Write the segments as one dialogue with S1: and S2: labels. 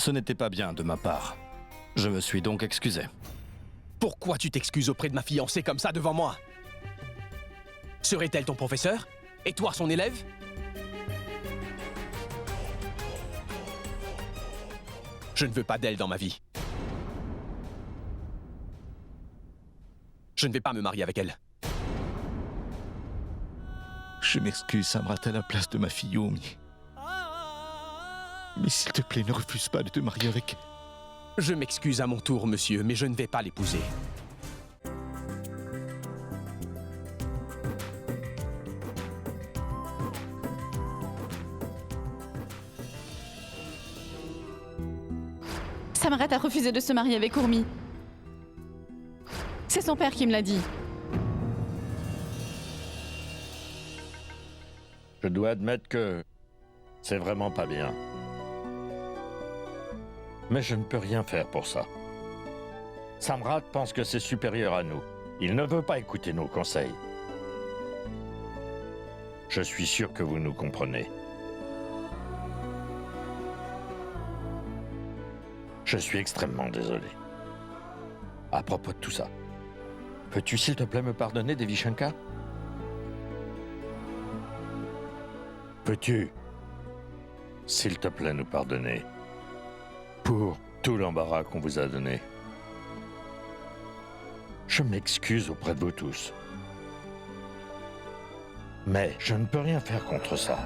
S1: Ce n'était pas bien de ma part. Je me suis donc excusé.
S2: Pourquoi tu t'excuses auprès de ma fiancée comme ça devant moi? Serait-elle ton professeur? Et toi son élève? Je ne veux pas d'elle dans ma vie. Je ne vais pas me marier avec elle.
S3: Je m'excuse, Samrat, à la place de ma fille Omi. Mais s'il te plaît, ne refuse pas de te marier avec...
S2: Je m'excuse à mon tour, monsieur, mais je ne vais pas l'épouser.
S4: Samrat a refusé de se marier avec Urmi. C'est son père qui me l'a dit.
S5: Je dois admettre que c'est vraiment pas bien. Mais je ne peux rien faire pour ça. Samrat pense que c'est supérieur à nous. Il ne veut pas écouter nos conseils. Je suis sûr que vous nous comprenez. Je suis extrêmement désolé. À propos de tout ça, peux-tu s'il te plaît me pardonner, Devi Shankar? Peux-tu, s'il te plaît, nous pardonner pour tout l'embarras qu'on vous a donné? Je m'excuse auprès de vous tous. Mais je ne peux rien faire contre ça.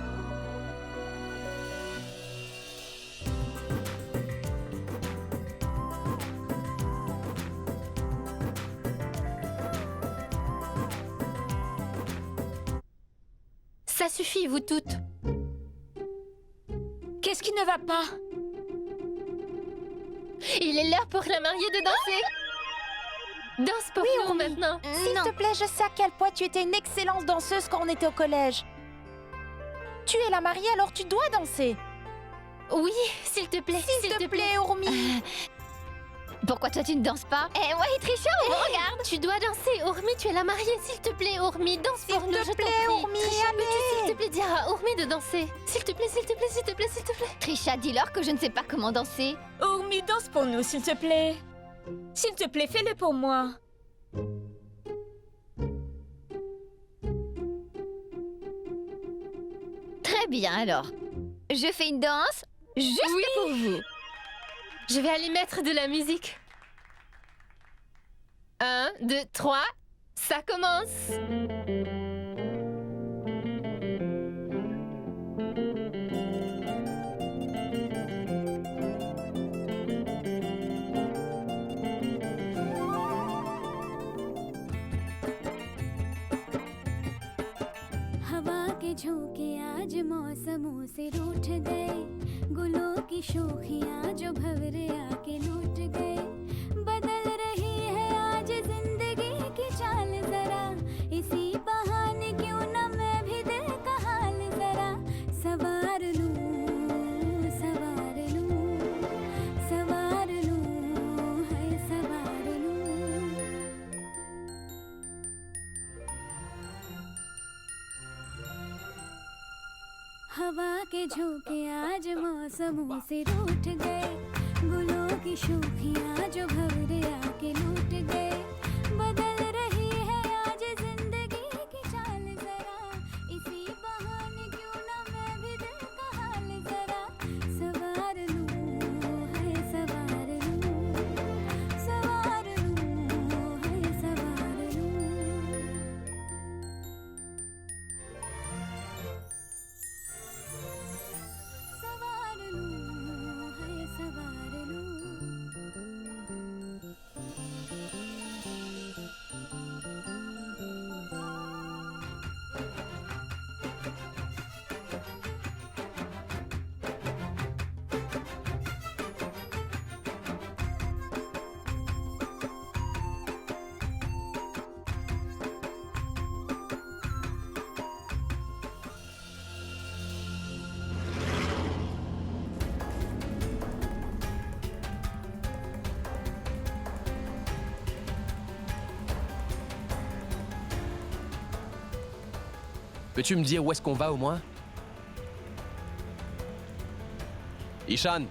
S6: Ça suffit, vous toutes. Qu'est-ce qui ne va pas? Il est l'heure pour la mariée de danser. Danse pour nous maintenant.
S7: S'il te plaît, je sais à quel point tu étais une excellente danseuse quand on était au collège. Tu es la mariée, alors tu dois danser.
S6: Oui, s'il te plaît.
S7: S'il te plaît, Urmi.
S6: Pourquoi toi tu ne danses pas? Eh ouais, Trisha, on me regarde. Tu dois danser, Urmi, tu es la mariée. S'il te plaît, Urmi, danse pour nous, je t'en prie.
S7: Urmi,
S6: Trisha,
S7: allez.
S6: peux-tu s'il te plaît dire à Urmi de danser? S'il te plaît, s'il te plaît, s'il te plaît, s'il te plaît. Trisha, dis-leur que je ne sais pas comment danser.
S8: Urmi, danse pour nous, s'il te plaît. S'il te plaît, fais-le pour moi.
S6: Très bien, alors. Je fais une danse juste pour vous. Je vais aller mettre de la musique. 1, 2, 3, ça commence.
S9: हवा के झोंके आज मौसमों से रूठ गए, गुलों की शोखियां जो भंवरे आके लूट गए। बदल रही है आज जिंदगी की चाल जरा, इसी बहाने क्यों न मैं भी दिल का हाल जरा सवार लूं, सवार लूं, सवार लूं, है सवार लूं। हवा के झोंके आज मौसमों से रूठ गए, गुलों की शोखियां जो भंवरे आके लूट गए। बदल रही है आज जिंदगी की चाल जरा, इसी बहाने क्यों न मैं भी दिल का हाल जरा सवार लूं, है सवार लूं, सवार लूं, है सवार लूं। सवार लूं, है सवार लूं।
S2: Peux-tu me dire où est-ce qu'on va au moins? Ishan,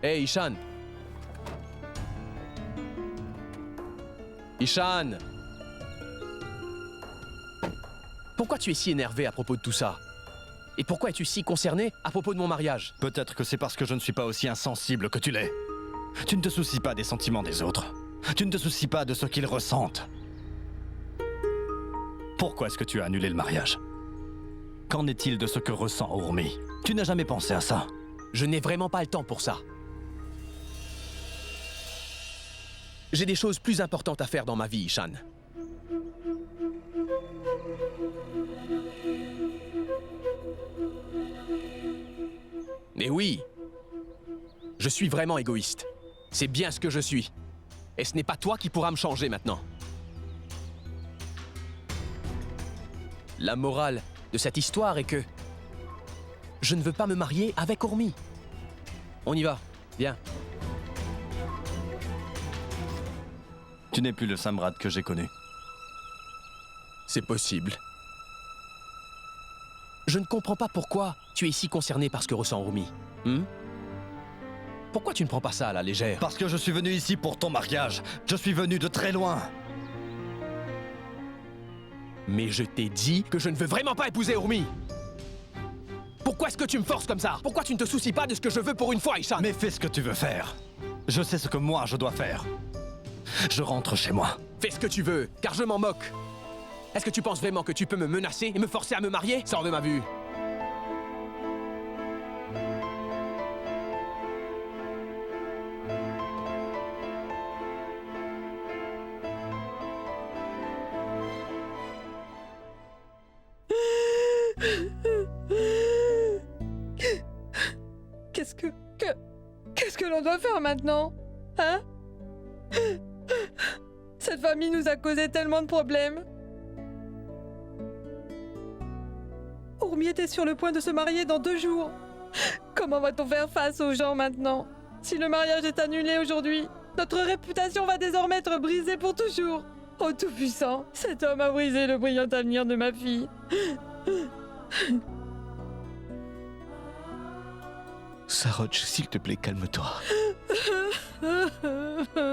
S2: Hey, Ishan! Ishan! Pourquoi tu es si énervé à propos de tout ça? Et pourquoi es-tu si concerné à propos de mon mariage?
S1: Peut-être que c'est parce que je ne suis pas aussi insensible que tu l'es. Tu ne te soucies pas des sentiments des autres. Tu ne te soucies pas de ce qu'ils ressentent. Pourquoi est-ce que tu as annulé le mariage? Qu'en est-il de ce que ressent Urmi? Tu n'as jamais pensé à ça?
S2: Je n'ai vraiment pas le temps pour ça. J'ai des choses plus importantes à faire dans ma vie, Ishan. Mais oui, je suis vraiment égoïste. C'est bien ce que je suis. Et ce n'est pas toi qui pourras me changer maintenant. La morale de cette histoire est que je ne veux pas me marier avec Urmi. On y va, viens.
S1: Tu n'es plus le Samrat que j'ai connu.
S2: C'est possible. Je ne comprends pas pourquoi tu es si concerné par ce que ressent Urmi. Pourquoi tu ne prends pas ça à la légère?
S1: Parce que je suis venu ici pour ton mariage. Je suis venu de très loin.
S2: Mais je t'ai dit que je ne veux vraiment pas épouser Urmi. Pourquoi est-ce que tu me forces comme ça? Pourquoi tu ne te soucies pas de ce que je veux pour une fois, Ishan?
S1: Mais fais ce que tu veux faire. Je sais ce que moi je dois faire. Je rentre chez moi.
S2: Fais ce que tu veux, car je m'en moque. Est-ce que tu penses vraiment que tu peux me menacer et me forcer à me marier? Sors de ma vue.
S10: Qu'est-ce que l'on doit faire maintenant? Hein? Cette famille nous a causé tellement de problèmes. Urmi était sur le point de se marier dans 2 jours. Comment va-t-on faire face aux gens maintenant? Si le mariage est annulé aujourd'hui, notre réputation va désormais être brisée pour toujours. Oh Tout-Puissant, cet homme a brisé le brillant avenir de ma fille.
S3: Saroj, s'il te plaît, calme-toi.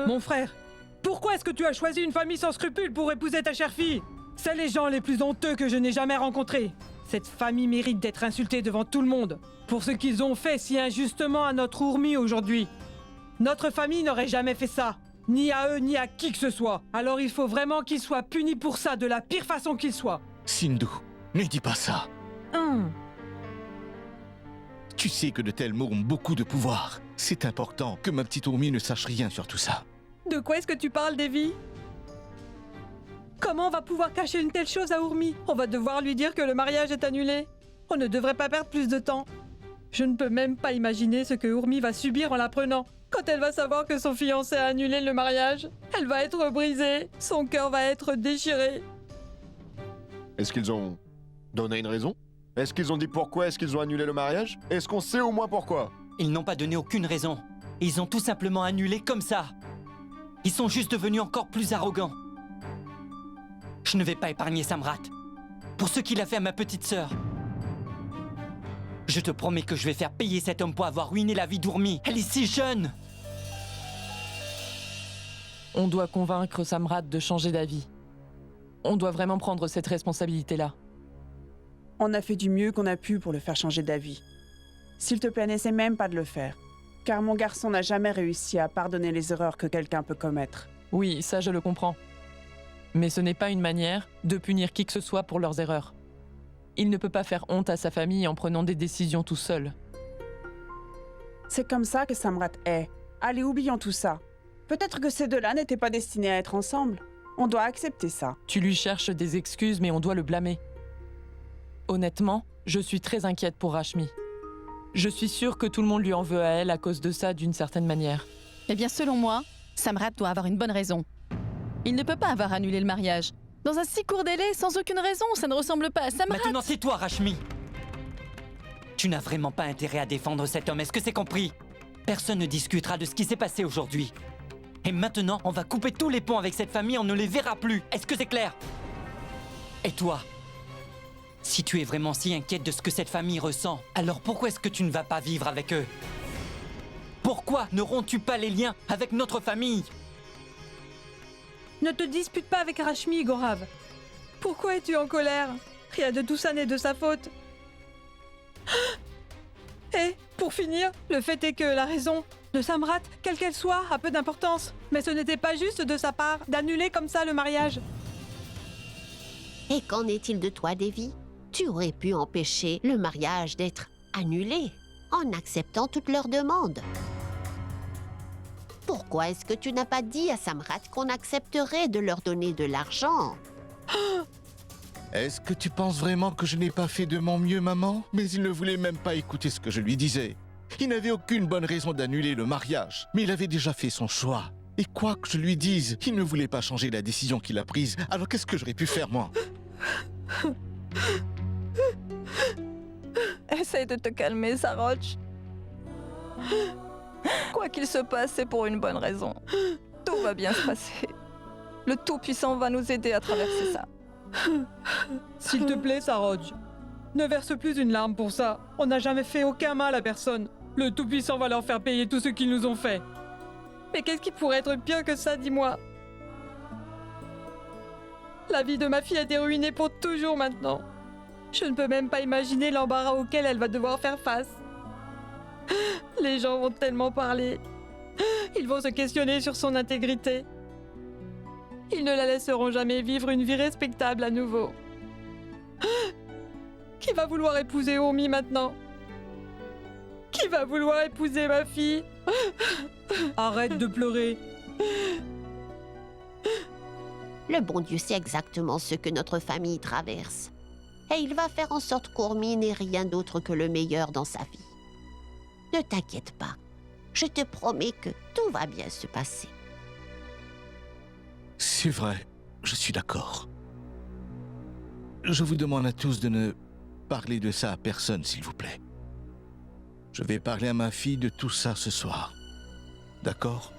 S10: Mon frère, pourquoi est-ce que tu as choisi une famille sans scrupules pour épouser ta chère fille? C'est les gens les plus honteux que je n'ai jamais rencontrés. Cette famille mérite d'être insultée devant tout le monde pour ce qu'ils ont fait si injustement à notre Urmi aujourd'hui. Notre famille n'aurait jamais fait ça, ni à eux ni à qui que ce soit. Alors il faut vraiment qu'ils soient punis pour ça de la pire façon qu'ils soient.
S3: Sindhu, ne dis pas ça. Tu sais que de tels mots ont beaucoup de pouvoir. C'est important que ma petite Urmi ne sache rien sur tout ça.
S10: De quoi est-ce que tu parles, Devi? Comment on va pouvoir cacher une telle chose à Urmi? On va devoir lui dire que le mariage est annulé. On ne devrait pas perdre plus de temps. Je ne peux même pas imaginer ce que Urmi va subir en l'apprenant. Quand elle va savoir que son fiancé a annulé le mariage, elle va être brisée. Son cœur va être déchiré.
S11: Est-ce qu'ils ont donné une raison? Est-ce qu'ils ont dit pourquoi est-ce qu'ils ont annulé le mariage? Est-ce qu'on sait au moins pourquoi?
S12: Ils n'ont pas donné aucune raison. Ils ont tout simplement annulé comme ça. Ils sont juste devenus encore plus arrogants. Je ne vais pas épargner Samrat. Pour ce qu'il a fait à ma petite sœur. Je te promets que je vais faire payer cet homme pour avoir ruiné la vie d'Urmi. Elle est si jeune!
S10: On doit convaincre Samrat de changer d'avis. On doit vraiment prendre cette responsabilité-là.
S13: On a fait du mieux qu'on a pu pour le faire changer d'avis. S'il te plaît, n'essaie même pas de le faire. Car mon garçon n'a jamais réussi à pardonner les erreurs que quelqu'un peut commettre.
S10: Oui, ça je le comprends. Mais ce n'est pas une manière de punir qui que ce soit pour leurs erreurs. Il ne peut pas faire honte à sa famille en prenant des décisions tout seul.
S13: C'est comme ça que Samrat est. Allez, oublions tout ça. Peut-être que ces deux-là n'étaient pas destinés à être ensemble. On doit accepter ça.
S10: Tu lui cherches des excuses, mais on doit le blâmer. Honnêtement, je suis très inquiète pour Rashmi. Je suis sûre que tout le monde lui en veut à elle à cause de ça d'une certaine manière.
S4: Eh bien, selon moi, Samrat doit avoir une bonne raison. Il ne peut pas avoir annulé le mariage. Dans un si court délai, sans aucune raison, ça ne ressemble pas à Samrat.
S12: Maintenant, c'est toi, Rashmi. Tu n'as vraiment pas intérêt à défendre cet homme, est-ce que c'est compris? Personne ne discutera de ce qui s'est passé aujourd'hui. Et maintenant, on va couper tous les ponts avec cette famille, on ne les verra plus. Est-ce que c'est clair? Et toi? Si tu es vraiment si inquiète de ce que cette famille ressent, alors pourquoi est-ce que tu ne vas pas vivre avec eux? Pourquoi ne romps-tu pas les liens avec notre famille?
S10: Ne te dispute pas avec Rashmi, Gaurav. Pourquoi es-tu en colère? Rien de tout ça n'est de sa faute. Et, pour finir, le fait est que la raison de Samrat, quelle qu'elle soit, a peu d'importance. Mais ce n'était pas juste de sa part d'annuler comme ça le mariage.
S14: Et qu'en est-il de toi, Devi? Tu aurais pu empêcher le mariage d'être annulé en acceptant toutes leurs demandes. Pourquoi est-ce que tu n'as pas dit à Samrat qu'on accepterait de leur donner de l'argent?
S3: Est-ce que tu penses vraiment que je n'ai pas fait de mon mieux, maman? Mais il ne voulait même pas écouter ce que je lui disais. Il n'avait aucune bonne raison d'annuler le mariage, mais il avait déjà fait son choix. Et quoi que je lui dise, il ne voulait pas changer la décision qu'il a prise. Alors qu'est-ce que j'aurais pu faire, moi?
S4: Essaye de te calmer, Saroj. Quoi qu'il se passe, c'est pour une bonne raison. Tout va bien se passer. Le Tout-Puissant va nous aider à traverser ça.
S10: S'il te plaît, Saroj, ne verse plus une larme pour ça. On n'a jamais fait aucun mal à personne. Le Tout-Puissant va leur faire payer tout ce qu'ils nous ont fait. Mais qu'est-ce qui pourrait être pire que ça, dis-moi? La vie de ma fille a été ruinée pour toujours maintenant. Je ne peux même pas imaginer l'embarras auquel elle va devoir faire face. Les gens vont tellement parler. Ils vont se questionner sur son intégrité. Ils ne la laisseront jamais vivre une vie respectable à nouveau. Qui va vouloir épouser Urmi maintenant? Qui va vouloir épouser ma fille? Arrête de pleurer.
S14: Le bon Dieu sait exactement ce que notre famille traverse. Et il va faire en sorte qu'Urmi n'ait rien d'autre que le meilleur dans sa vie. Ne t'inquiète pas. Je te promets que tout va bien se passer.
S3: C'est vrai, je suis d'accord. Je vous demande à tous de ne parler de ça à personne, s'il vous plaît. Je vais parler à ma fille de tout ça ce soir. D'accord?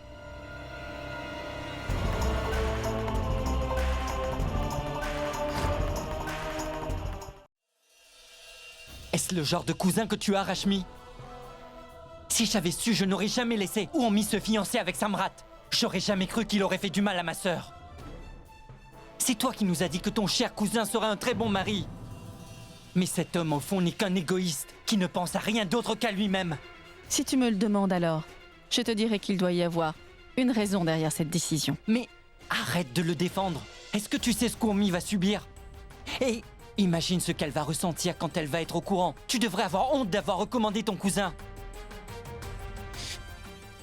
S12: Est-ce le genre de cousin que tu as, Rashmi? Si j'avais su, je n'aurais jamais laissé Urmi se fiancer avec Samrat. J'aurais jamais cru qu'il aurait fait du mal à ma sœur. C'est toi qui nous as dit que ton cher cousin serait un très bon mari. Mais cet homme, au fond, n'est qu'un égoïste qui ne pense à rien d'autre qu'à lui-même.
S4: Si tu me le demandes alors, je te dirais qu'il doit y avoir une raison derrière cette décision.
S12: Mais arrête de le défendre. Est-ce que tu sais ce qu'Urmi va subir? Et imagine ce qu'elle va ressentir quand elle va être au courant. Tu devrais avoir honte d'avoir recommandé ton cousin.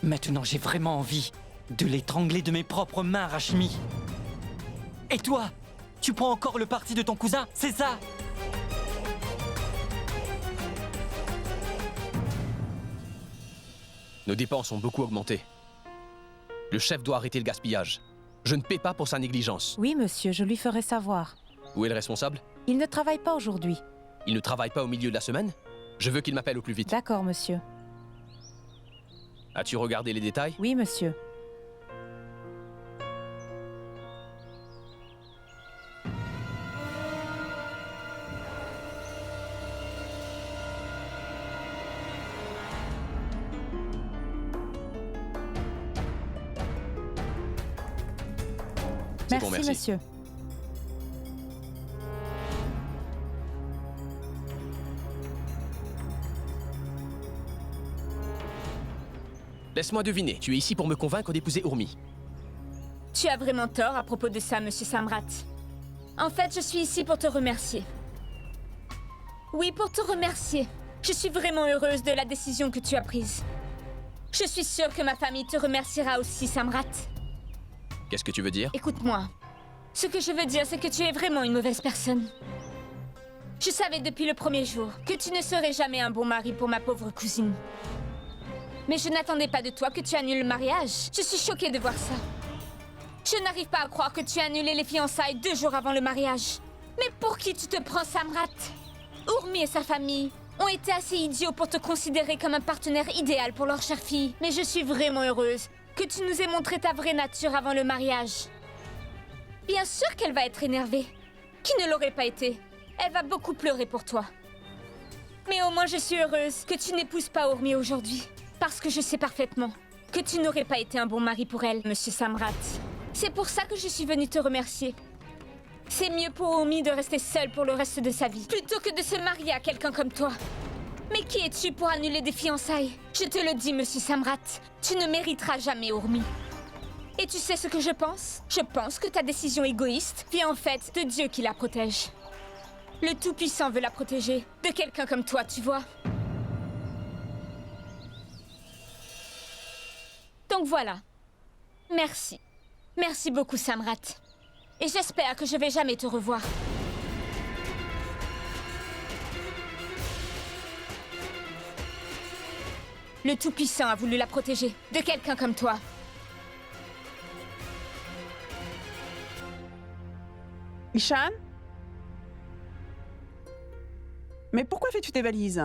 S12: Maintenant, j'ai vraiment envie de l'étrangler de mes propres mains, Rashmi. Et toi, tu prends encore le parti de ton cousin, c'est ça?
S2: Nos dépenses ont beaucoup augmenté. Le chef doit arrêter le gaspillage. Je ne paie pas pour sa négligence.
S7: Oui, monsieur, je lui ferai savoir.
S2: Où est le responsable?
S7: Il ne travaille pas aujourd'hui.
S2: Il ne travaille pas au milieu de la semaine? Je veux qu'il m'appelle au plus vite.
S7: D'accord, monsieur.
S2: As-tu regardé les détails?
S7: Oui, monsieur.
S2: C'est bon, merci.
S7: Monsieur.
S2: Laisse-moi deviner, tu es ici pour me convaincre d'épouser Urmi.
S8: Tu as vraiment tort à propos de ça, monsieur Samrat. En fait, je suis ici pour te remercier. Oui, pour te remercier. Je suis vraiment heureuse de la décision que tu as prise. Je suis sûre que ma famille te remerciera aussi, Samrat.
S2: Qu'est-ce que tu veux dire?
S8: Écoute-moi. Ce que je veux dire, c'est que tu es vraiment une mauvaise personne. Je savais depuis le premier jour que tu ne serais jamais un bon mari pour ma pauvre cousine. Mais je n'attendais pas de toi que tu annules le mariage. Je suis choquée de voir ça. Je n'arrive pas à croire que tu as annulé les fiançailles 2 jours avant le mariage. Mais pour qui tu te prends, Samrat? Urmi et sa famille ont été assez idiots pour te considérer comme un partenaire idéal pour leur chère fille. Mais je suis vraiment heureuse que tu nous aies montré ta vraie nature avant le mariage. Bien sûr qu'elle va être énervée. Qui ne l'aurait pas été? Elle va beaucoup pleurer pour toi. Mais au moins je suis heureuse que tu n'épouses pas Urmi aujourd'hui. Parce que je sais parfaitement que tu n'aurais pas été un bon mari pour elle, Monsieur Samrat. C'est pour ça que je suis venue te remercier. C'est mieux pour Urmi de rester seule pour le reste de sa vie, plutôt que de se marier à quelqu'un comme toi. Mais qui es-tu pour annuler des fiançailles? Je te le dis, Monsieur Samrat, tu ne mériteras jamais Urmi. Et tu sais ce que je pense? Je pense que ta décision égoïste vient en fait de Dieu qui la protège. Le Tout-Puissant veut la protéger de quelqu'un comme toi, tu vois. Donc voilà. Merci. Merci beaucoup, Samrat. Et j'espère que je vais jamais te revoir. Le Tout-Puissant a voulu la protéger de quelqu'un comme toi.
S13: Ishan? Mais pourquoi fais-tu tes valises?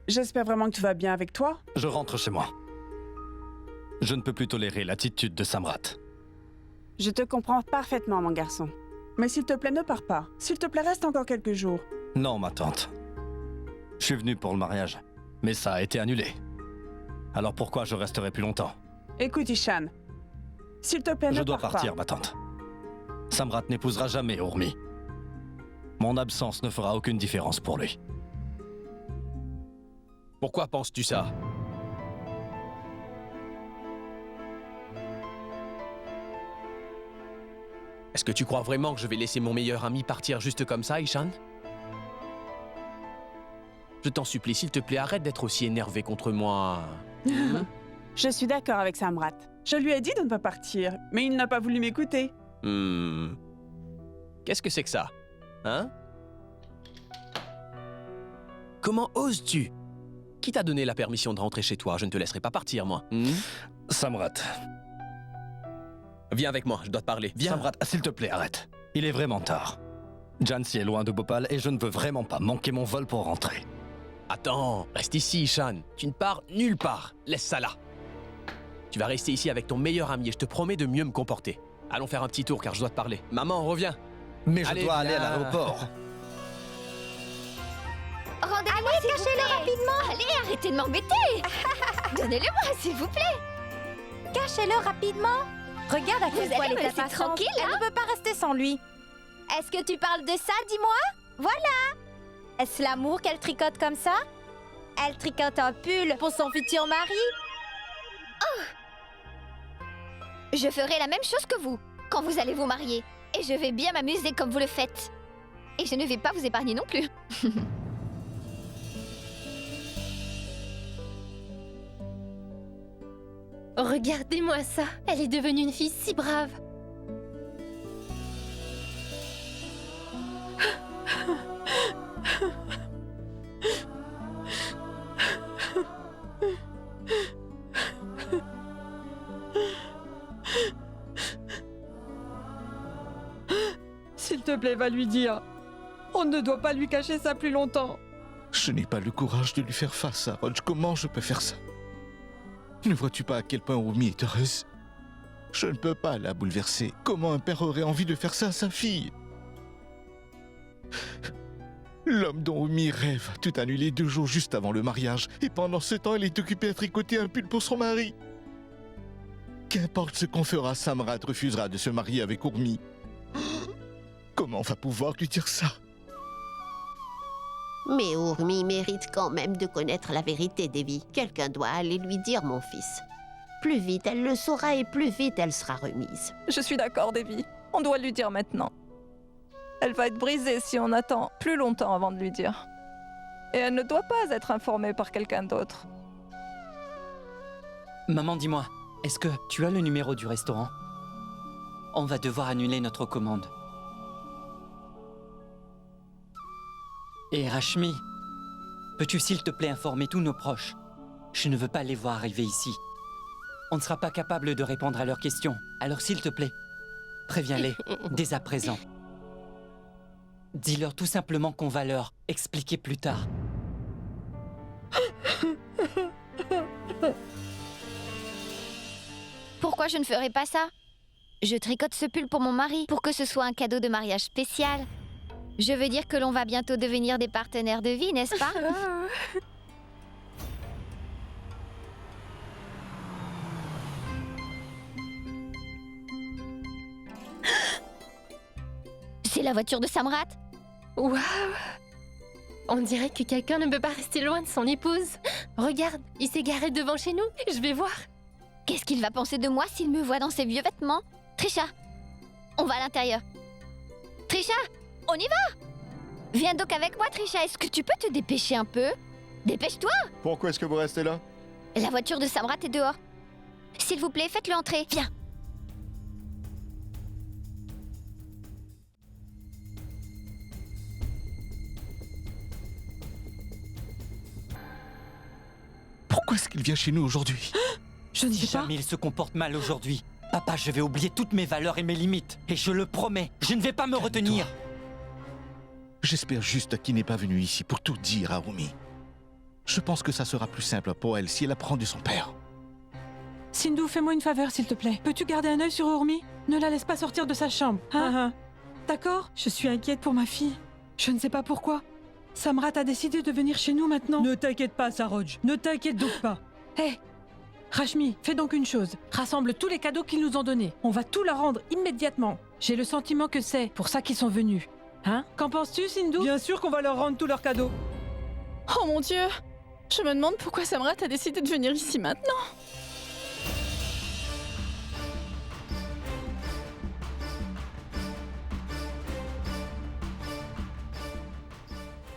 S13: J'espère vraiment que tu vas bien avec toi.
S1: Je rentre chez moi. Je ne peux plus tolérer l'attitude de Samrat.
S13: Je te comprends parfaitement, mon garçon. Mais s'il te plaît, ne pars pas. S'il te plaît, reste encore quelques jours.
S1: Non, ma tante. Je suis venu pour le mariage, mais ça a été annulé. Alors pourquoi je resterai plus longtemps?
S13: Écoute, Ishan. S'il te plaît, ne
S1: Je dois
S13: pars
S1: partir,
S13: pas.
S1: ma tante. Samrat n'épousera jamais Urmi. Mon absence ne fera aucune différence pour lui.
S2: Pourquoi penses-tu ça? Est-ce que tu crois vraiment que je vais laisser mon meilleur ami partir juste comme ça, Ishan? Je t'en supplie, s'il te plaît, arrête d'être aussi énervé contre moi.
S13: Je suis d'accord avec Samrat. Je lui ai dit de ne pas partir, mais il n'a pas voulu m'écouter.
S2: Qu'est-ce que c'est que ça? Hein? Comment oses-tu? Qui t'a donné la permission de rentrer chez toi? Je ne te laisserai pas partir, moi.
S1: Samrat.
S2: Viens avec moi, je dois te parler. Viens.
S1: Samrat, s'il te plaît, arrête. Il est vraiment tard. Jansi est loin de Bhopal et je ne veux vraiment pas manquer mon vol pour rentrer.
S2: Attends, reste ici, Ishan. Tu ne pars nulle part. Laisse ça là. Tu vas rester ici avec ton meilleur ami et je te promets de mieux me comporter. Allons faire un petit tour car je dois te parler. Maman, reviens.
S1: Mais je
S2: Allez,
S1: dois aller à
S2: viens.
S1: l'aéroport.
S6: Rendez-moi, allez, cachez-le rapidement. Allez, arrêtez de m'embêter. Donnez-le-moi, s'il vous plaît.
S7: Cachez-le rapidement. Regarde à
S6: Vous
S7: quel point
S6: allez
S7: elle
S6: me
S7: est
S6: laisser
S7: impatiente.
S6: tranquille,
S7: Elle
S6: hein?
S7: ne peut pas rester sans lui. Est-ce que tu parles de ça, dis-moi? Voilà. Est-ce l'amour qu'elle tricote comme ça? Elle tricote un pull pour son futur mari.
S6: Je ferai la même chose que vous, quand vous allez vous marier. Et je vais bien m'amuser comme vous le faites. Et je ne vais pas vous épargner non plus. Regardez-moi ça. Elle est devenue une fille si brave.
S10: S'il te plaît, va lui dire. On ne doit pas lui cacher ça plus longtemps.
S3: Je n'ai pas le courage de lui faire face à Rodge. Comment je peux faire ça? Ne vois-tu pas à quel point Urmi est heureuse? Je ne peux pas la bouleverser. Comment un père aurait envie de faire ça à sa fille? L'homme dont Urmi rêve a tout annulé 2 jours juste avant le mariage. Et pendant ce temps, elle est occupée à tricoter un pull pour son mari. Qu'importe ce qu'on fera, Samrat refusera de se marier avec Urmi. Comment on va pouvoir lui dire ça?
S14: Mais Urmi mérite quand même de connaître la vérité, Devi. Quelqu'un doit aller lui dire, mon fils. Plus vite elle le saura et plus vite elle sera remise.
S15: Je suis d'accord, Devi. On doit lui dire maintenant. Elle va être brisée si on attend plus longtemps avant de lui dire. Et elle ne doit pas être informée par quelqu'un d'autre.
S12: Maman, dis-moi, est-ce que tu as le numéro du restaurant? On va devoir annuler notre commande. Et Rashmi, peux-tu s'il te plaît informer tous nos proches? Je ne veux pas les voir arriver ici. On ne sera pas capable de répondre à leurs questions. Alors s'il te plaît, préviens-les dès à présent. Dis-leur tout simplement qu'on va leur expliquer plus tard.
S6: Pourquoi je ne ferais pas ça? Je tricote ce pull pour mon mari, pour que ce soit un cadeau de mariage spécial. Je veux dire que l'on va bientôt devenir des partenaires de vie, n'est-ce pas? C'est la voiture de Samrat.
S16: Waouh! On dirait que quelqu'un ne peut pas rester loin de son épouse. Regarde, il s'est garé devant chez nous. Je vais voir.
S6: Qu'est-ce qu'il va penser de moi s'il me voit dans ses vieux vêtements? Trisha, on va à l'intérieur. Trisha, on y va! Viens donc avec moi, Trisha. Est-ce que tu peux te dépêcher un peu? Dépêche-toi!
S11: Pourquoi est-ce que vous restez là?
S6: La voiture de Samrat est dehors. S'il vous plaît, faites-le entrer. Viens.
S3: Pourquoi est-ce qu'il vient chez nous aujourd'hui?
S10: Je ne
S12: Si
S10: sais pas.
S12: jamais il se comporte mal aujourd'hui, papa, je vais oublier toutes mes valeurs et mes limites. Et je le promets, je ne vais pas me retenir.
S3: J'espère juste qu'il n'est pas venu ici pour tout dire à Rumi. Je pense que ça sera plus simple pour elle si elle apprend de son père.
S10: Sindhu, fais-moi une faveur, s'il te plaît. Peux-tu garder un œil sur Urmi? Ne la laisse pas sortir de sa chambre, hein? D'accord? Je suis inquiète pour ma fille. Je ne sais pas pourquoi. Samrat a décidé de venir chez nous maintenant. Ne t'inquiète pas, Saroj. Ne t'inquiète donc pas. Hé, Rashmi, fais donc une chose. Rassemble tous les cadeaux qu'ils nous ont donnés. On va tout leur rendre immédiatement. J'ai le sentiment que c'est pour ça qu'ils sont venus. Hein? Qu'en penses-tu, Sindhu? Bien sûr qu'on va leur rendre tous leurs cadeaux.
S4: Oh mon Dieu! Je me demande pourquoi Samrat a décidé de venir ici maintenant.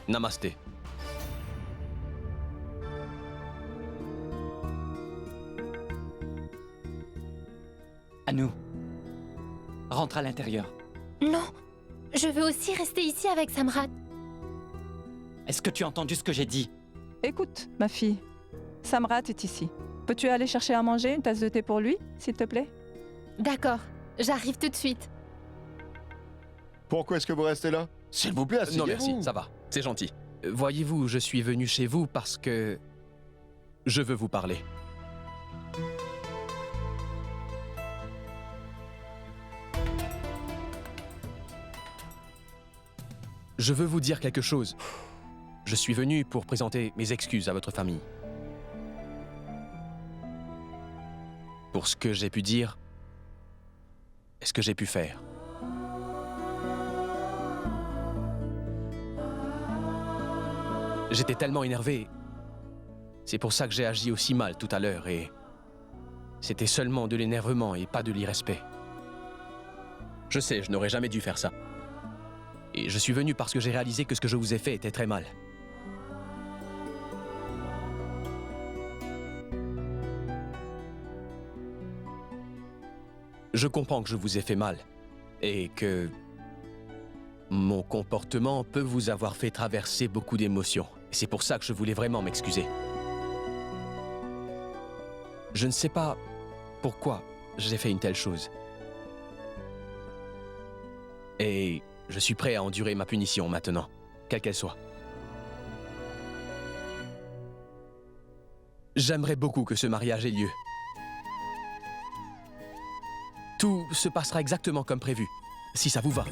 S2: Namasté.
S12: Anu, rentre à l'intérieur.
S16: Non, je veux aussi rester ici avec Samrat.
S12: Est-ce que tu as entendu ce que j'ai dit?
S15: Écoute, ma fille, Samrat est ici. Peux-tu aller chercher à manger, une tasse de thé pour lui, s'il te plaît?
S16: D'accord, j'arrive tout de suite.
S11: Pourquoi est-ce que vous restez là? S'il vous plaît, asseyez-vous.
S2: Non merci, ça va, c'est gentil. Voyez-vous, je suis venu chez vous parce que... je veux vous parler. Je veux vous dire quelque chose. Je suis venu pour présenter mes excuses à votre famille. Pour ce que j'ai pu dire et ce que j'ai pu faire. J'étais tellement énervé. C'est pour ça que j'ai agi aussi mal tout à l'heure et... c'était seulement de l'énervement et pas de l'irrespect. Je sais, je n'aurais jamais dû faire ça. Et je suis venu parce que j'ai réalisé que ce que je vous ai fait était très mal. Je comprends que je vous ai fait mal et que mon comportement peut vous avoir fait traverser beaucoup d'émotions. Et c'est pour ça que je voulais vraiment m'excuser. Je ne sais pas pourquoi j'ai fait une telle chose. Et je suis prêt à endurer ma punition maintenant, quelle qu'elle soit. J'aimerais beaucoup que ce mariage ait lieu. Tout se passera exactement comme prévu, si ça vous va.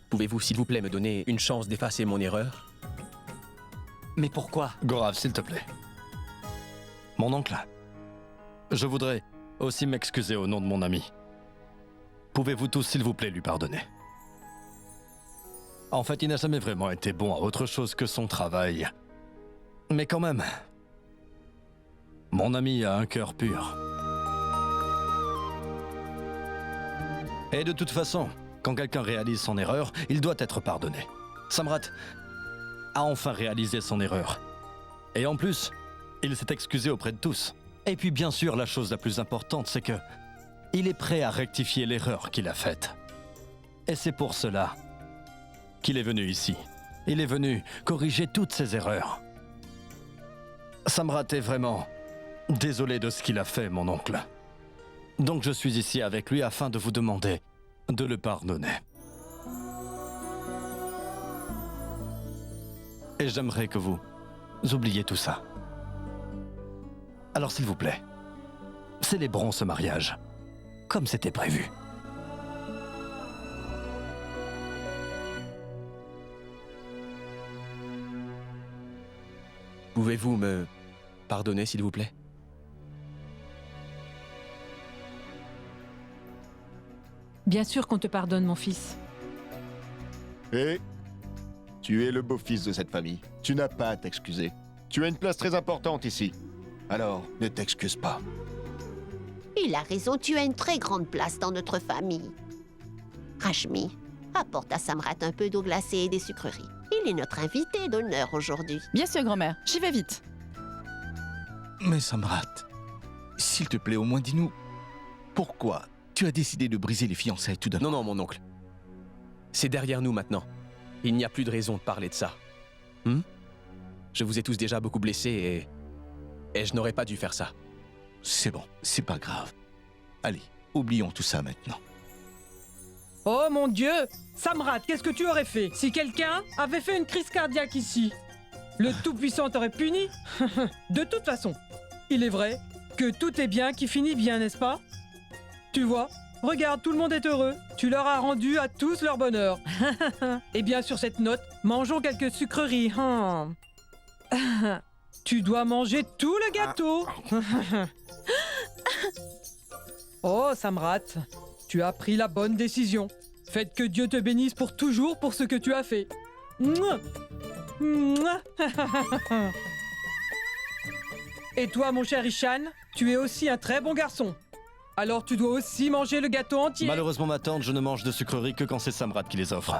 S2: Pouvez-vous, s'il vous plaît, me donner une chance d'effacer mon erreur?
S12: Mais pourquoi?
S1: Gaurav, s'il te plaît. Mon oncle, je voudrais aussi m'excuser au nom de mon ami. Pouvez-vous tous, s'il vous plaît, lui pardonner? En fait, il n'a jamais vraiment été bon à autre chose que son travail. Mais quand même, mon ami a un cœur pur. Et de toute façon, quand quelqu'un réalise son erreur, il doit être pardonné. Samrat a enfin réalisé son erreur. Et en plus, il s'est excusé auprès de tous. Et puis bien sûr, la chose la plus importante, c'est que il est prêt à rectifier l'erreur qu'il a faite. Et c'est pour cela qu'il est venu ici. Il est venu corriger toutes ses erreurs. Samrat est vraiment désolé de ce qu'il a fait, mon oncle. Donc je suis ici avec lui afin de vous demander de le pardonner. Et j'aimerais que vous oubliez tout ça. Alors s'il vous plaît, célébrons ce mariage, comme c'était prévu.
S2: Pouvez-vous me pardonner, s'il vous plaît?
S10: Bien sûr qu'on te pardonne, mon fils.
S11: Et tu es le beau-fils de cette famille. Tu n'as pas à t'excuser. Tu as une place très importante ici. Alors, ne t'excuse pas.
S14: Il a raison, tu as une très grande place dans notre famille. Rashmi, apporte à Samrat un peu d'eau glacée et des sucreries. Il est notre invité d'honneur aujourd'hui.
S4: Bien sûr, grand-mère, j'y vais vite.
S3: Mais Samrat, s'il te plaît, au moins dis-nous, pourquoi tu as décidé de briser les fiançailles tout d'un coup?
S2: Non, non, mon oncle. C'est derrière nous maintenant. Il n'y a plus de raison de parler de ça. Je vous ai tous déjà beaucoup blessés et je n'aurais pas dû faire ça.
S3: C'est bon, c'est pas grave. Allez, oublions tout ça maintenant.
S10: Oh mon Dieu! Samrat, qu'est-ce que tu aurais fait si quelqu'un avait fait une crise cardiaque ici? Le Tout-Puissant t'aurait puni? De toute façon, il est vrai que tout est bien qui finit bien, n'est-ce pas? Tu vois, regarde, tout le monde est heureux. Tu leur as rendu à tous leur bonheur. Et bien sur cette note, mangeons quelques sucreries. Tu dois manger tout le gâteau. Oh, Samrat, tu as pris la bonne décision. Faites que Dieu te bénisse pour toujours pour ce que tu as fait. Mouah. Mouah. Et toi, mon cher Ishan, tu es aussi un très bon garçon. Alors tu dois aussi manger le gâteau entier.
S1: Malheureusement, ma tante, je ne mange de sucreries que quand c'est Samrat qui les offre.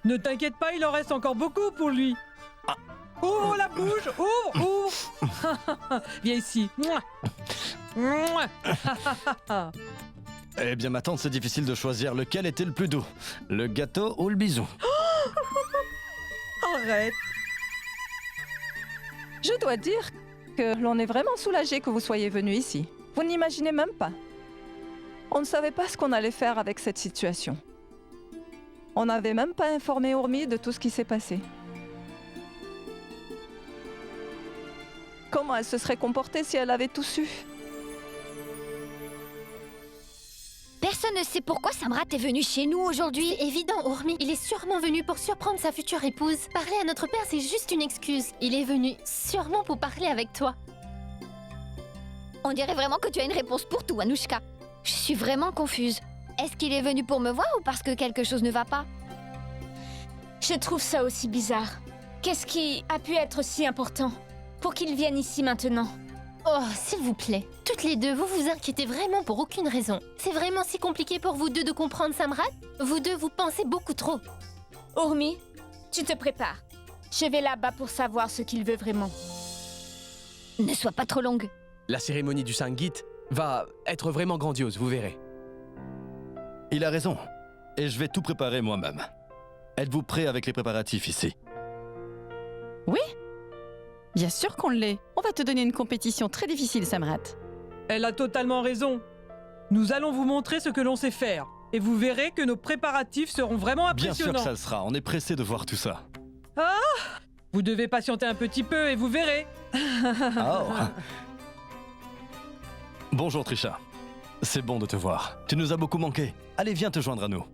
S10: Ne t'inquiète pas, il en reste encore beaucoup pour lui. Ouvre la bouche, ouvre. Viens ici. Mouah. Mouah.
S1: Eh bien, ma tante, c'est difficile de choisir lequel était le plus doux. Le gâteau ou le bisou?
S15: Arrête. Je dois dire que l'on est vraiment soulagé que vous soyez venu ici. Vous n'imaginez même pas. On ne savait pas ce qu'on allait faire avec cette situation. On n'avait même pas informé Urmi de tout ce qui s'est passé. Comment elle se serait comportée si elle avait tout su?
S6: Personne ne sait pourquoi Samrat est venu chez nous aujourd'hui.
S16: C'est évident, Urmi. Il est sûrement venu pour surprendre sa future épouse. Parler à notre père, c'est juste une excuse. Il est venu sûrement pour parler avec toi.
S6: On dirait vraiment que tu as une réponse pour tout, Anouchka. Je suis vraiment confuse. Est-ce qu'il est venu pour me voir ou parce que quelque chose ne va pas?
S8: Je trouve ça aussi bizarre. Qu'est-ce qui a pu être si important pour qu'il vienne ici maintenant?
S16: Oh, s'il vous plaît. Toutes les deux, vous vous inquiétez vraiment pour aucune raison. C'est vraiment si compliqué pour vous deux de comprendre Samrat? Vous deux, vous pensez beaucoup trop.
S8: Urmi, tu te prépares. Je vais là-bas pour savoir ce qu'il veut vraiment.
S6: Ne sois pas trop longue.
S2: La cérémonie du Sangeet va être vraiment grandiose, vous verrez.
S1: Il a raison. Et je vais tout préparer moi-même. Êtes-vous prêts avec les préparatifs ici?
S4: Oui, bien sûr qu'on l'est. On va te donner une compétition très difficile, Samrat.
S10: Elle a totalement raison. Nous allons vous montrer ce que l'on sait faire. Et vous verrez que nos préparatifs seront vraiment
S1: Bien sûr
S10: impressionnants.
S1: que ça le sera. On est pressé de voir tout ça.
S10: Ah! Vous devez patienter un petit peu et vous verrez.
S1: Oh. Bonjour Trisha. C'est bon de te voir. Tu nous as beaucoup manqué. Allez, viens te joindre à nous.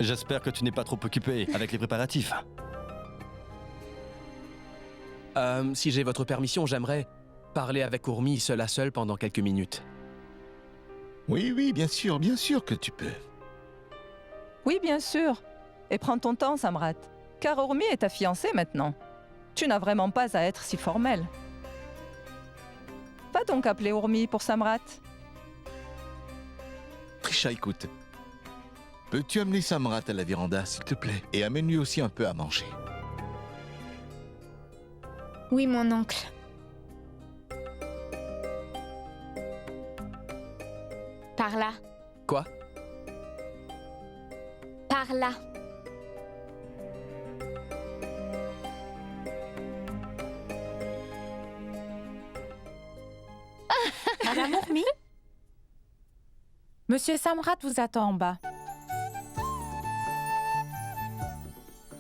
S1: J'espère que tu n'es pas trop occupé avec les préparatifs.
S2: Si j'ai votre permission, j'aimerais parler avec Urmi seul à seul pendant quelques minutes.
S3: Oui, bien sûr que tu peux.
S15: Oui, bien sûr. Et prends ton temps, Samrat. Car Urmi est ta fiancée maintenant. Tu n'as vraiment pas à être si formel. Va donc appeler Urmi pour Samrat.
S3: Trisha, écoute. Peux-tu amener Samrat à la véranda, s'il te plaît? Et amène-lui aussi un peu à manger.
S8: Oui, mon oncle. Par là.
S2: Quoi?
S8: Par là.
S17: Madame Urmi? Monsieur Samrat vous attend en bas.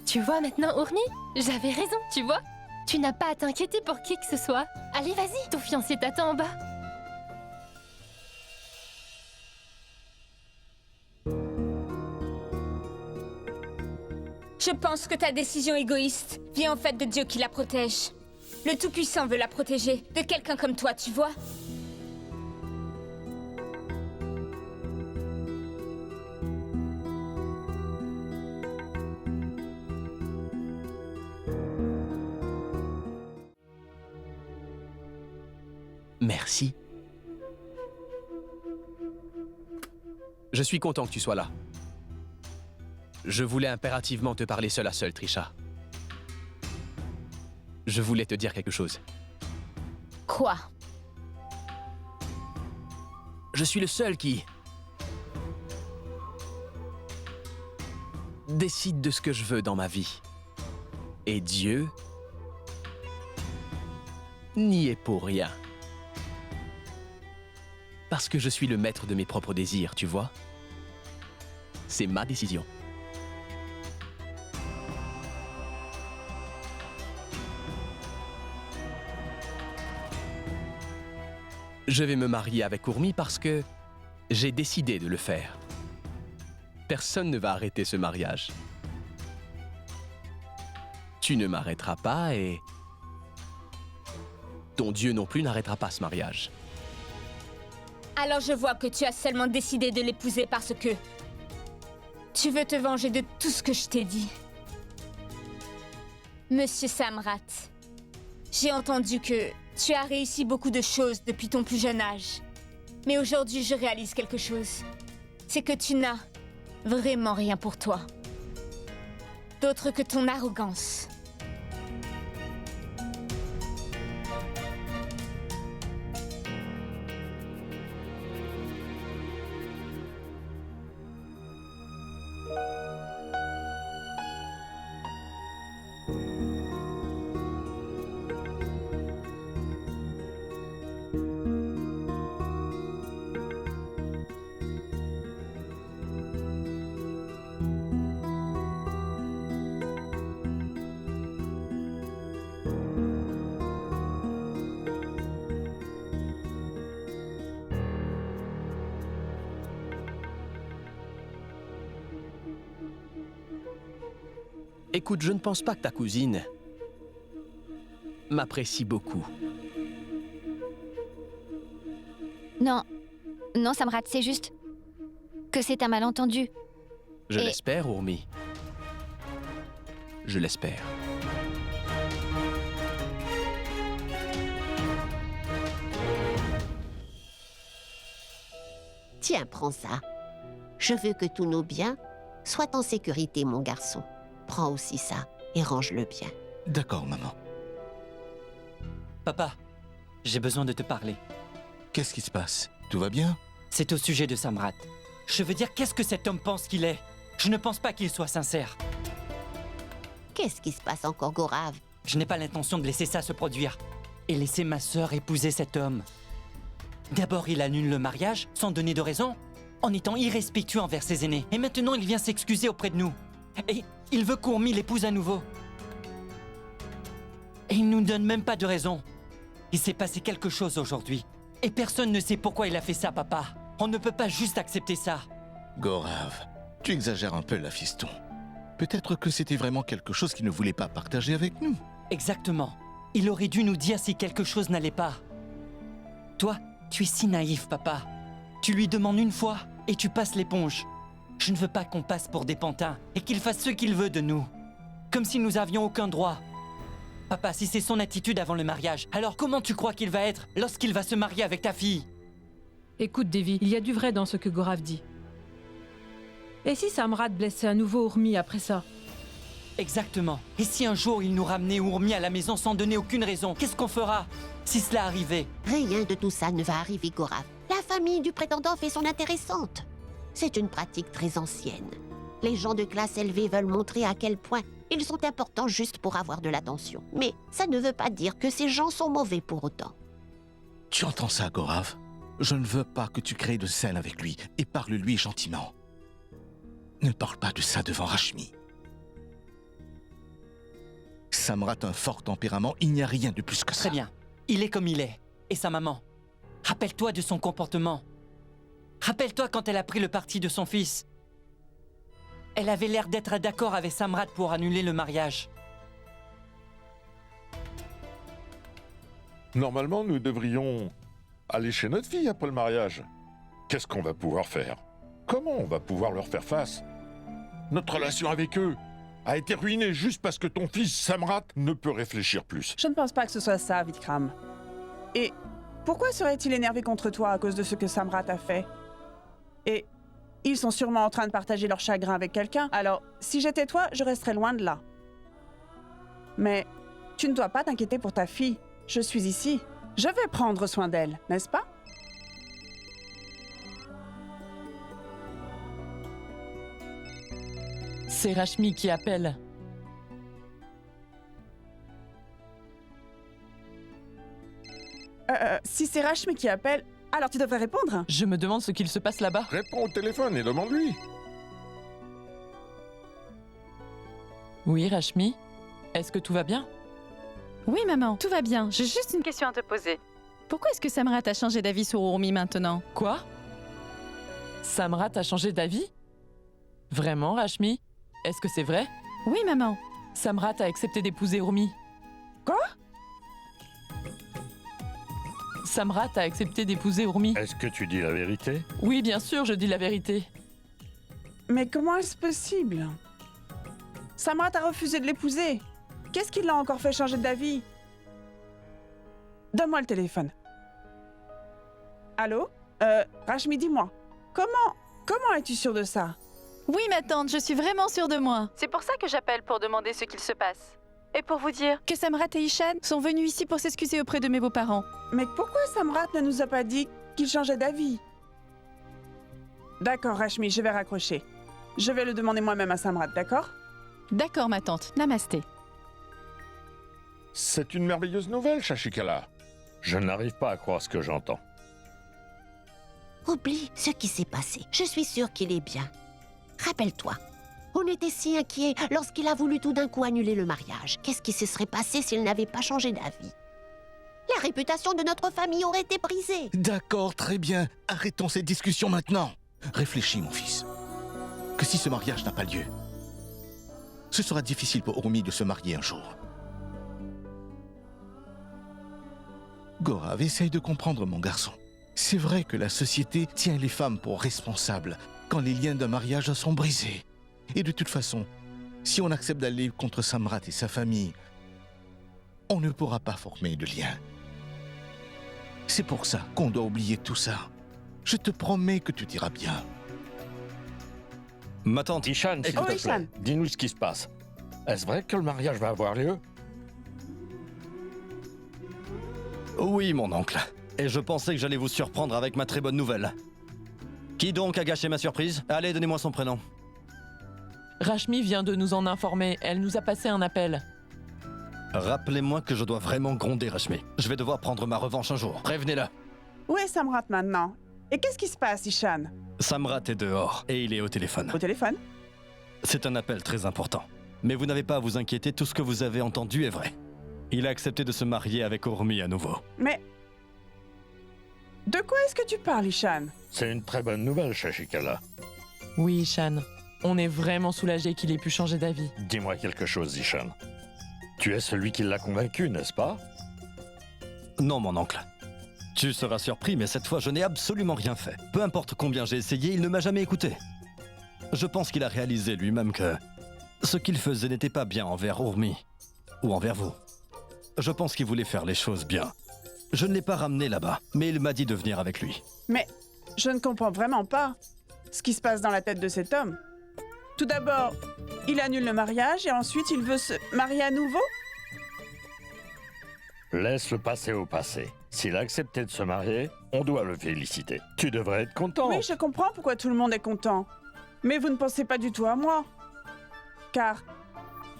S16: Tu vois maintenant, Urmi? J'avais raison, tu vois? Tu n'as pas à t'inquiéter pour qui que ce soit. Allez, vas-y, ton fiancé t'attend en bas.
S8: Je pense que ta décision égoïste vient en fait de Dieu qui la protège. Le Tout-Puissant veut la protéger de quelqu'un comme toi, tu vois?
S2: Merci. Je suis content que tu sois là. Je voulais impérativement te parler seul à seul, Trisha. Je voulais te dire quelque chose.
S8: Quoi?
S2: Je suis le seul qui décide de ce que je veux dans ma vie. Et Dieu n'y est pour rien. Parce que je suis le maître de mes propres désirs, tu vois? C'est ma décision. Je vais me marier avec Urmi parce que j'ai décidé de le faire. Personne ne va arrêter ce mariage. Tu ne m'arrêteras pas et ton Dieu non plus n'arrêtera pas ce mariage.
S8: Alors je vois que tu as seulement décidé de l'épouser parce que tu veux te venger de tout ce que je t'ai dit. Monsieur Samrat, j'ai entendu que tu as réussi beaucoup de choses depuis ton plus jeune âge. Mais aujourd'hui, je réalise quelque chose. C'est que tu n'as vraiment rien pour toi. D'autre que ton arrogance.
S2: Écoute, je ne pense pas que ta cousine m'apprécie beaucoup.
S6: Non. Non, Samrat, c'est juste que c'est un malentendu.
S2: Je l'espère, Urmi. Je l'espère.
S14: Tiens, prends ça. Je veux que tous nos biens soient en sécurité, mon garçon. Prends aussi ça et range-le bien.
S3: D'accord, maman.
S12: Papa, j'ai besoin de te parler.
S3: Qu'est-ce qui se passe? Tout va bien?
S12: C'est au sujet de Samrat. Je veux dire, qu'est-ce que cet homme pense qu'il est? Je ne pense pas qu'il soit sincère.
S14: Qu'est-ce qui se passe encore, Gaurav?
S12: Je n'ai pas l'intention de laisser ça se produire. Et laisser ma sœur épouser cet homme. D'abord, il annule le mariage, sans donner de raison, en étant irrespectueux envers ses aînés. Et maintenant, il vient s'excuser auprès de nous. Et il veut qu'Urmi l'épouse à nouveau. Et il nous donne même pas de raison. Il s'est passé quelque chose aujourd'hui. Et personne ne sait pourquoi il a fait ça, papa. On ne peut pas juste accepter ça.
S3: Gaurav, tu exagères un peu, la fiston. Peut-être que c'était vraiment quelque chose qu'il ne voulait pas partager avec nous.
S12: Exactement. Il aurait dû nous dire si quelque chose n'allait pas. Toi, tu es si naïf, papa. Tu lui demandes une fois et tu passes l'éponge. Je ne veux pas qu'on passe pour des pantins et qu'il fasse ce qu'il veut de nous. Comme si nous avions aucun droit. Papa, si c'est son attitude avant le mariage, alors comment tu crois qu'il va être lorsqu'il va se marier avec ta fille?
S10: Écoute, Devi, il y a du vrai dans ce que Gaurav dit. Et si Samrat blessait à nouveau Urmi après ça?
S12: Exactement. Et si un jour il nous ramenait Urmi à la maison sans donner aucune raison, qu'est-ce qu'on fera si cela arrivait?
S14: Rien de tout ça ne va arriver, Gaurav. La famille du prétendant fait son intéressante. C'est une pratique très ancienne. Les gens de classe élevée veulent montrer à quel point ils sont importants juste pour avoir de l'attention. Mais ça ne veut pas dire que ces gens sont mauvais pour autant.
S3: Tu entends ça, Gaurav? Je ne veux pas que tu crées de scène avec lui et parle-lui gentiment. Ne parle pas de ça devant Rashmi. Samrat a un fort tempérament, il n'y a rien de plus que ça.
S12: Très bien. Il est comme il est. Et sa maman. Rappelle-toi de son comportement. Rappelle-toi quand elle a pris le parti de son fils. Elle avait l'air d'être d'accord avec Samrat pour annuler le mariage.
S5: Normalement, nous devrions aller chez notre fille après le mariage. Qu'est-ce qu'on va pouvoir faire? Comment on va pouvoir leur faire face? Notre relation avec eux a été ruinée juste parce que ton fils Samrat ne peut réfléchir plus.
S13: Je ne pense pas que ce soit ça, Vikram. Et pourquoi serait-il énervé contre toi à cause de ce que Samrat a fait? Et ils sont sûrement en train de partager leur chagrin avec quelqu'un, alors si j'étais toi, je resterais loin de là. Mais tu ne dois pas t'inquiéter pour ta fille. Je suis ici. Je vais prendre soin d'elle, n'est-ce pas?
S18: C'est Rashmi qui appelle.
S13: Si c'est Rashmi qui appelle, alors tu devrais répondre.
S18: Je me demande ce qu'il se passe là-bas.
S5: Réponds au téléphone et demande-lui.
S18: Oui, Rashmi? Est-ce que tout va bien?
S4: Oui, maman, tout va bien. J'ai juste une question à te poser. Pourquoi est-ce que Samrat a changé d'avis sur Urmi maintenant?
S18: Quoi? Samrat a changé d'avis? Vraiment, Rashmi? Est-ce que c'est vrai?
S4: Oui, maman.
S18: Samrat a accepté d'épouser Urmi.
S13: Quoi?
S18: Samrat a accepté d'épouser Urmi.
S5: Est-ce que tu dis la vérité?
S18: Oui, bien sûr, je dis la vérité.
S13: Mais comment est-ce possible? Samrat a refusé de l'épouser. Qu'est-ce qui l'a encore fait changer d'avis? Donne-moi le téléphone. Allô? Rashmi, dis-moi. Comment es-tu sûre de ça?
S4: Oui, ma tante, je suis vraiment sûre de moi. C'est pour ça que j'appelle pour demander ce qu'il se passe. Et pour vous dire que Samrat et Ishan sont venus ici pour s'excuser auprès de mes beaux-parents.
S13: Mais pourquoi Samrat ne nous a pas dit qu'il changeait d'avis? D'accord, Rashmi, je vais raccrocher. Je vais le demander moi-même à Samrat, d'accord?
S4: D'accord, ma tante. Namasté.
S5: C'est une merveilleuse nouvelle, Shashikala. Je n'arrive pas à croire ce que j'entends.
S14: Oublie ce qui s'est passé. Je suis sûre qu'il est bien. Rappelle-toi, on était si inquiets lorsqu'il a voulu tout d'un coup annuler le mariage. Qu'est-ce qui se serait passé s'il n'avait pas changé d'avis? La réputation de notre famille aurait été brisée.
S3: D'accord, très bien. Arrêtons cette discussion maintenant. Réfléchis, mon fils. Que si ce mariage n'a pas lieu, ce sera difficile pour Urmi de se marier un jour. Gaurav, essaye de comprendre, mon garçon. C'est vrai que la société tient les femmes pour responsables quand les liens d'un mariage sont brisés. Et de toute façon, si on accepte d'aller contre Samrat et sa famille, on ne pourra pas former de lien. C'est pour ça qu'on doit oublier tout ça. Je te promets que tout ira bien.
S1: Ma tante,
S5: Ishan, s'il te plaît, dis-nous ce qui se passe. Est-ce vrai que le mariage va avoir lieu?
S1: Oui, mon oncle. Et je pensais que j'allais vous surprendre avec ma très bonne nouvelle. Qui donc a gâché ma surprise? Allez, donnez-moi son prénom.
S18: Rashmi vient de nous en informer. Elle nous a passé un appel.
S1: Rappelez-moi que je dois vraiment gronder Rashmi. Je vais devoir prendre ma revanche un jour. Prévenez-la.
S13: Où est Samrat maintenant? Et qu'est-ce qui se passe, Ishan?
S1: Samrat est dehors et il est au téléphone.
S13: Au téléphone?
S1: C'est un appel très important. Mais vous n'avez pas à vous inquiéter, tout ce que vous avez entendu est vrai. Il a accepté de se marier avec Urmi à nouveau.
S13: Mais... de quoi est-ce que tu parles, Ishan?
S5: C'est une très bonne nouvelle, Shashikala.
S18: Oui, Ishan. On est vraiment soulagés qu'il ait pu changer d'avis.
S5: Dis-moi quelque chose, Ishan. Tu es celui qui l'a convaincu, n'est-ce pas?
S1: Non, mon oncle. Tu seras surpris, mais cette fois, je n'ai absolument rien fait. Peu importe combien j'ai essayé, il ne m'a jamais écouté. Je pense qu'il a réalisé lui-même que ce qu'il faisait n'était pas bien envers Urmi ou envers vous. Je pense qu'il voulait faire les choses bien. Je ne l'ai pas ramené là-bas, mais il m'a dit de venir avec lui.
S13: Mais je ne comprends vraiment pas ce qui se passe dans la tête de cet homme. Tout d'abord, il annule le mariage et ensuite il veut se marier à nouveau?
S5: Laisse le passé au passé. S'il a accepté de se marier, on doit le féliciter. Tu devrais être content.
S13: Oui, je comprends pourquoi tout le monde est content. Mais vous ne pensez pas du tout à moi. Car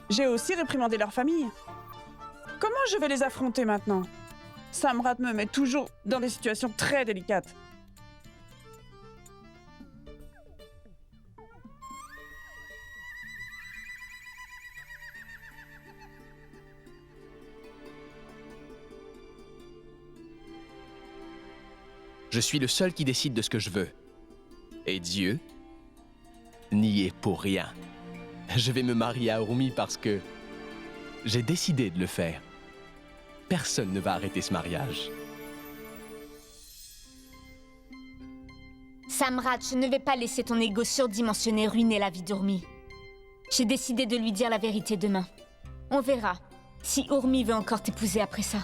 S13: j'ai aussi réprimandé leur famille. Comment je vais les affronter maintenant? Samrat me met toujours dans des situations très délicates.
S2: Je suis le seul qui décide de ce que je veux. Et Dieu n'y est pour rien. Je vais me marier à Urmi parce que j'ai décidé de le faire. Personne ne va arrêter ce mariage.
S8: Samrat, je ne vais pas laisser ton ego surdimensionné ruiner la vie d'Urmi. J'ai décidé de lui dire la vérité demain. On verra si Urmi veut encore t'épouser après ça.